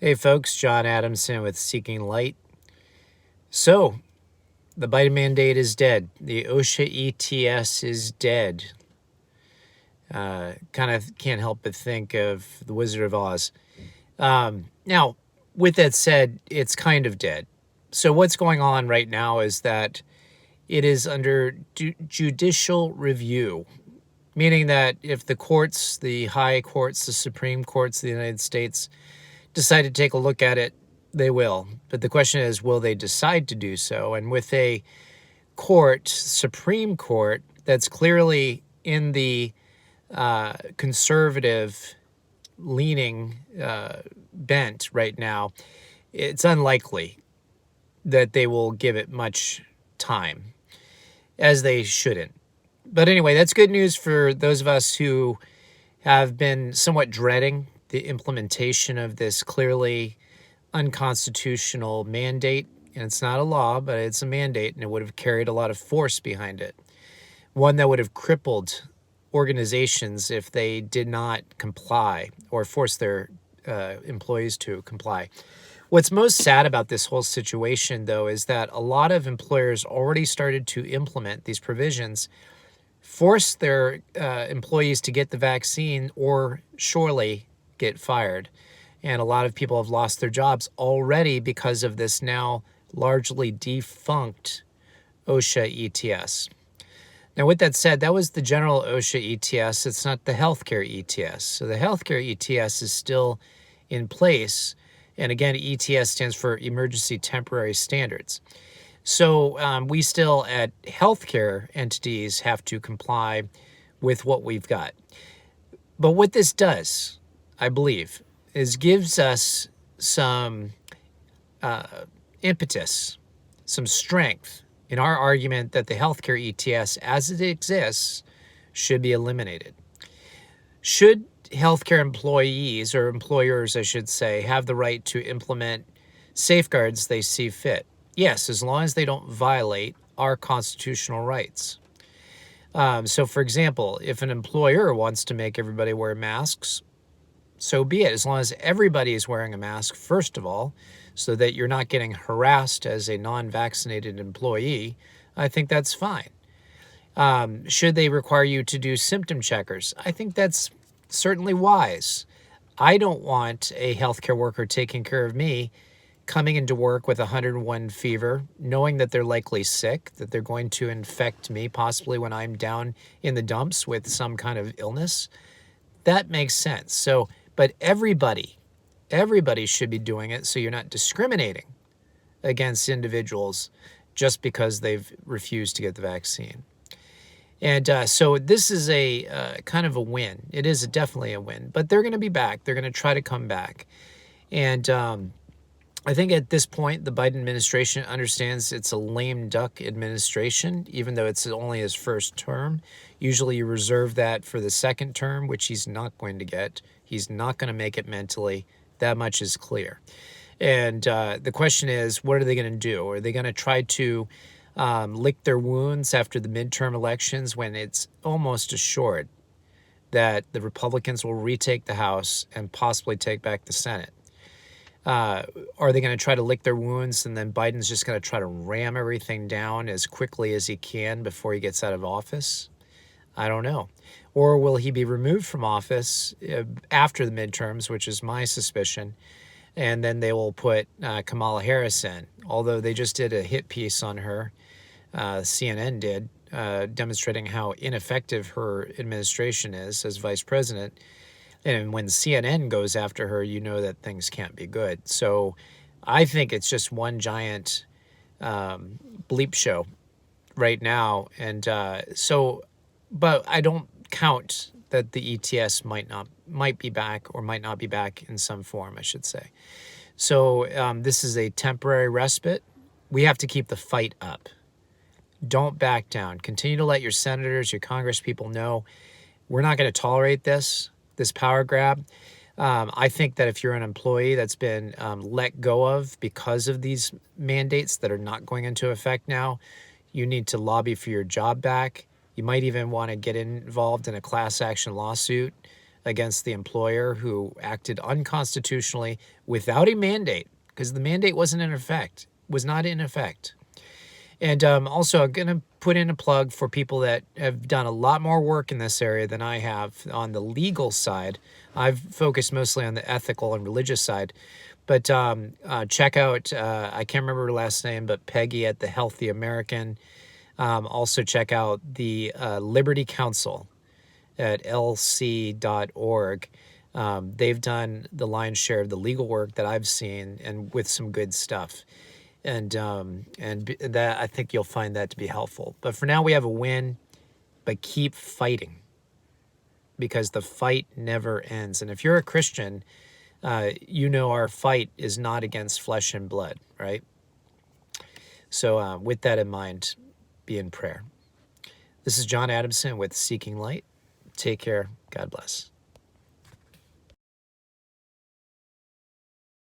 Hey folks, John Adamson with Seeking Light. So, the Biden mandate is dead. The OSHA ETS is dead. Kind of can't help but think of The Wizard of Oz. Now, with that said, it's kind of dead. So, what's going on right now is that it is under judicial review, meaning that if the courts, the high courts, the Supreme Courts of the United States, decide to take a look at it, they will. But the question is, will they decide to do so? And with a court, Supreme Court, that's clearly in the conservative leaning bent right now, it's unlikely that they will give it much time, as they shouldn't. But anyway, that's good news for those of us who have been somewhat dreading the implementation of this clearly unconstitutional mandate. And it's not a law, but it's a mandate, and it would have carried a lot of force behind it. One that would have crippled organizations if they did not comply or force their employees to comply. What's most sad about this whole situation, though, is that a lot of employers already started to implement these provisions, force their employees to get the vaccine, or surely get fired. And a lot of people have lost their jobs already because of this now largely defunct OSHA ETS. Now, with that said, that was the general OSHA ETS. It's not the healthcare ETS. So the healthcare ETS is still in place. And again, ETS stands for Emergency Temporary Standards. So we still, at healthcare entities, have to comply with what we've got. But what this does, I believe, is gives us some impetus, some strength in our argument that the healthcare ETS, as it exists, should be eliminated. Should healthcare employees, or employers, I should say, have the right to implement safeguards they see fit? Yes, as long as they don't violate our constitutional rights. So, for example, if an employer wants to make everybody wear masks, so be it, as long as everybody is wearing a mask, first of all, so that you're not getting harassed as a non-vaccinated employee. I think that's fine. Should they require you to do symptom checkers? I think that's certainly wise. I don't want a healthcare worker taking care of me coming into work with 101 fever, knowing that they're likely sick, that they're going to infect me possibly when I'm down in the dumps with some kind of illness. That makes sense. So, but everybody should be doing it, so you're not discriminating against individuals just because they've refused to get the vaccine. And so this is a kind of a win. It is definitely a win, but they're going to be back. They're going to try to come back. And I think at this point, the Biden administration understands it's a lame duck administration, even though it's only his first term. Usually you reserve that for the second term, which he's not going to get. He's not going to make it mentally. That much is clear. And the question is, what are they going to do? Are they going to try to lick their wounds after the midterm elections, when it's almost assured that the Republicans will retake the House and possibly take back the Senate? Are they going to try to lick their wounds, and then Biden's just going to try to ram everything down as quickly as he can before he gets out of office? I don't know. Or will he be removed from office after the midterms, which is my suspicion, and then they will put Kamala Harris in, although they just did a hit piece on her, CNN did, demonstrating how ineffective her administration is as vice president. And when CNN goes after her, you know that things can't be good. So I think it's just one giant bleep show right now. And but I don't count that the ETS might be back, or might not be back in some form, I should say. So this is a temporary respite. We have to keep the fight up. Don't back down. Continue to let your senators, your congresspeople know we're not going to tolerate this power grab. I think that if you're an employee that's been let go of because of these mandates that are not going into effect now, you need to lobby for your job back. You might even want to get involved in a class action lawsuit against the employer who acted unconstitutionally without a mandate, because the mandate was not in effect. And also, I'm going to put in a plug for people that have done a lot more work in this area than I have on the legal side. I've focused mostly on the ethical and religious side. But check out, I can't remember her last name, but Peggy at the Healthy American. Also check out the Liberty Council at lc.org. They've done the lion's share of the legal work that I've seen, and with some good stuff. And that, I think you'll find that to be helpful. But for now, we have a win, but keep fighting, because the fight never ends. And if you're a Christian, you know our fight is not against flesh and blood, right? So with that in mind, be in prayer. This is John Adamson with Seeking Light. Take care. God bless.